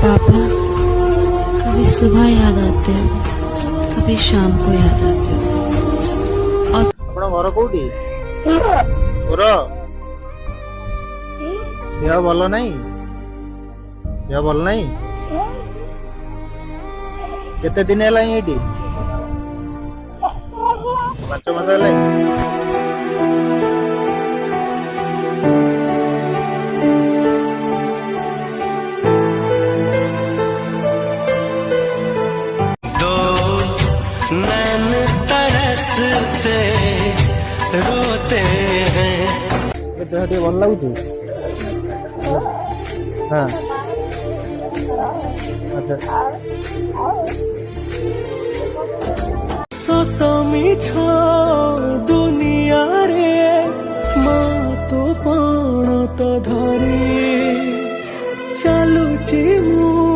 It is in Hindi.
पापा कभी सुबह याद आते हैं, कभी शाम को याद आते हैं। और अपना घर कोठी तोर देह भल नहीं देह भल नहीं केते दिन है ये 5 मास है नैन तरसते रोते हैं। देह टे भल लगुच हाँ अच्छा सत मिछ दुनिया रे तो पण तो धरी चलुची मु